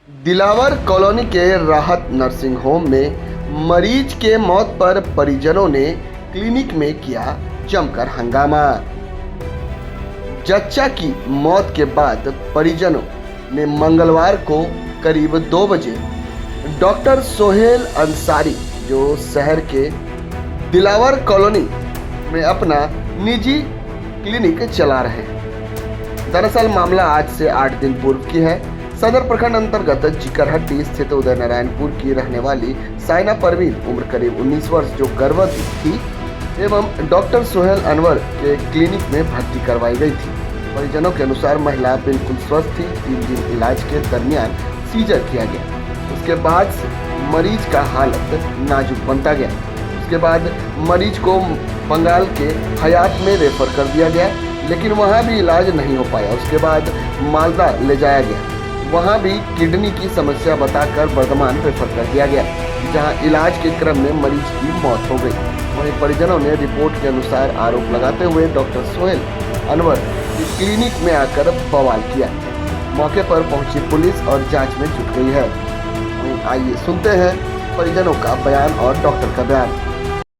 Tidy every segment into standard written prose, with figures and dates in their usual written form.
Dilawar colony के राहत nursing home में मरीज के मौत पर परिजनों ने क्लिनिक में किया जमकर हंगामा। जच्चा की मौत के बाद परिजनों ने मंगलवार को करीब 2 बजे डॉक्टर सोहेल अंसारी, जो शहर के दिलावर कॉलोनी में अपना निजी क्लिनिक चला रहे हैं। दरअसल मामला आज से 8 दिन पूर्व की है। सदर प्रखंड अंतर्गत जिकरहट्टी स्थित उदय नारायणपुर की रहने वाली साइना परवीन, उम्र करीब 19 वर्ष, जो गर्भवती थी एवं डॉक्टर सोहेल अनवर के क्लिनिक में भर्ती करवाई गई थी। परिजनों के अनुसार महिला बिल्कुल स्वस्थ थी। 3 दिन इलाज के दरमियान सीजर किया गया। उसके बाद से मरीज का हालत नाजुक बनता गया। उसके बाद मरीज को बंगाल के हयात में रेफर कर दिया गया, लेकिन वहां भी इलाज नहीं हो पाया। उसके बाद मालदा ले जाया गया, वहां भी किडनी की समस्या बताकर बर्धमान रेफर कर दिया गया, जहां इलाज के क्रम में मरीज की मौत हो गई। वहीं परिजनों ने रिपोर्ट के अनुसार आरोप लगाते हुए डॉक्टर सोहेल अनवर की क्लिनिक में आकर बवाल किया। मौके पर पहुंची पुलिस और जांच में जुट गई है। वहीं आइए सुनते हैं परिजनों का बयान और डॉक्टर का बयान।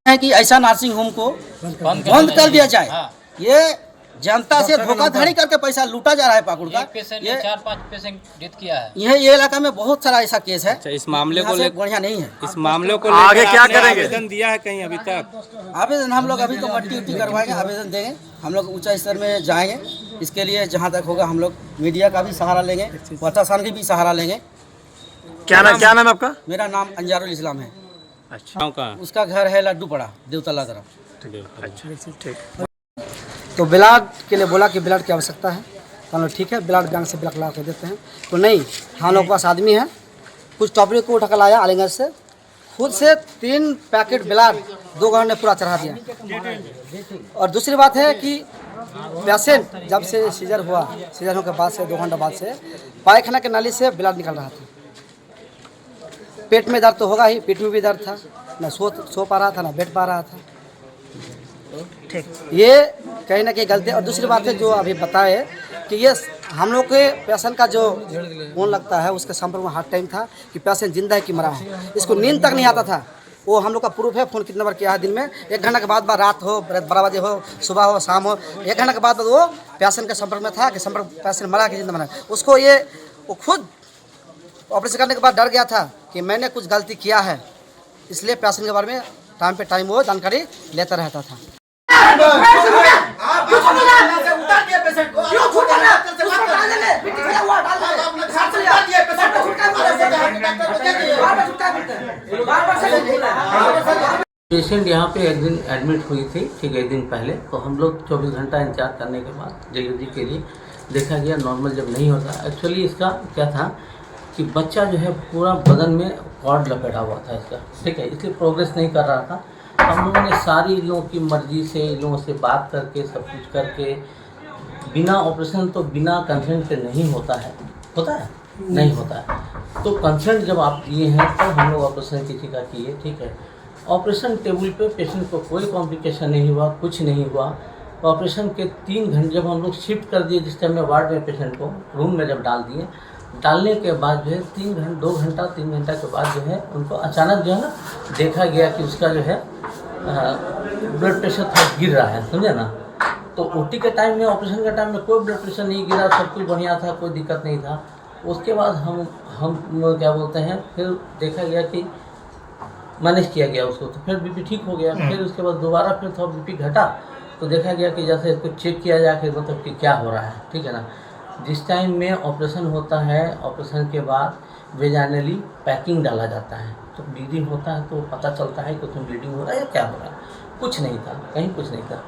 है कि ऐसा नर्सिंग होम को बंद कर दिया जाए। हाँ। ये जनता से धोखाधड़ी करके पैसा लूटा जा रहा है पाकुड़ का। एक पेशेंट ने 4-5 पेशेंट डेथ किया है। ये इलाका में बहुत सारा ऐसा केस है। अच्छा, इस मामले को यहाँ से लेकर बढ़िया नहीं है। इस मामले को आगे लेकर क्या आपने करेंगे? आवेदन दिया है कहीं अभी तक? आवेदन हम लोग अभी तो मट्टी उट्टी करवाएंगे, आवेदन देंगे। हम लोग ऊंचा स्तर में जाएंगे। इसके लिए जहाँ तक होगा हम लोग मीडिया का भी सहारा लेंगे, प्रशासन की भी सहारा लेंगे। क्या नाम है आपका? मेरा नाम अंजारुल इस्लाम है। अच्छा, गाँव का? उसका घर है लड्डू पड़ा, देवतला तरफ। अच्छा, ठीक। तो ब्लड के लिए बोला कि ब्लड की आवश्यकता है। तो हम लोग ठीक है, ब्लड बैंक से ब्लड ला कर देते हैं। तो नहीं, हम लोग के पास आदमी है, कुछ टॉपरी को उठा कर लाया आलिंगन से, खुद से 3 पैकेट ब्लड 2 घंटे पूरा चढ़ा दिया। और दूसरी बात है कि पेशेंट जब से सीजर हुआ, सीजर होने के बाद से 2 घंटे बाद से पायखाना के नाली से ब्लड निकल रहा था। पेट में दर्द तो होगा ही, पेट में भी दर्द था, ना सो पा रहा था, ना बैठ पा रहा था। ठीक, ये कहीं ना कहीं गलती। और दूसरी बात है जो अभी बताए कि ये हम लोग के पेशेंट का जो फोन लगता है, उसके संपर्क में हार्ट टाइम था कि पेशेंट जिंदा है कि मरा है, इसको नींद तक नहीं आता था। वो हम लोग का प्रूफ है। फ़ोन कितने बार किया है दिन में, 1 घंटे के बाद रात हो, 12 बजे हो, सुबह हो, शाम हो, 1 घंटे के बाद वो पेशेंट के संपर्क में था कि संपर्क पेशेंट मरा कि जिंदा मरा। उसको वो खुद ऑपरेशन करने के बाद डर गया था कि मैंने कुछ गलती किया है, इसलिए पेशेंट के बारे में टाइम पे टाइम वो जानकारी लेता रहता था। पेशेंट यहाँ पे एक दिन एडमिट हुई थी, ठीक है, 1 दिन पहले। तो हम लोग 24 घंटा इंतजार करने के बाद डिलीवरी के लिए देखा गया, नॉर्मल जब नहीं होता। एक्चुअली इसका क्या था कि बच्चा जो है पूरा बदन में कॉर्ड लपेटा हुआ था इसका, ठीक है, इसलिए प्रोग्रेस नहीं कर रहा था। हम लोगों ने सारी लोगों की मर्जी से, लोगों से बात करके, सब कुछ करके, बिना ऑपरेशन तो बिना कंसेंट के नहीं होता है, नहीं होता है। तो कंसेंट जब आप दिए हैं तो हम लोग ऑपरेशन किसी का किए, ठीक है। ऑपरेशन टेबल पे पेशेंट को कोई कॉम्प्लिकेशन नहीं हुआ, कुछ नहीं हुआ। ऑपरेशन के 3 घंटे जब हम लोग शिफ्ट कर दिए, जिस टाइम में वार्ड में पेशेंट को रूम में जब डाल दिए, डालने के बाद जो है 2 घंटा 3 घंटा के बाद जो है उनको अचानक जो है ना देखा गया कि उसका जो है ब्लड प्रेशर थोड़ा गिर रहा है, समझे ना। तो ओटी के टाइम में, ऑपरेशन के टाइम में कोई ब्लड प्रेशर नहीं गिरा, सब कुछ बढ़िया था, कोई दिक्कत नहीं था। उसके बाद हम क्या बोलते हैं, फिर देखा गया कि मैनेज किया गया उसको, तो फिर बीपी ठीक हो गया। फिर उसके बाद दोबारा फिर थोड़ा बीपी घटा, तो देखा गया कि जैसे इसको चेक किया जाए कि मतलब कि क्या हो रहा है, ठीक है ना। जिस टाइम में ऑपरेशन होता है, ऑपरेशन के बाद वेजाइनली पैकिंग डाला जाता है, तो ब्लीडिंग होता है, तो पता चलता है कि उसमें ब्लीडिंग हो रहा है या क्या हो रहा है। कुछ नहीं था, कहीं कुछ नहीं था।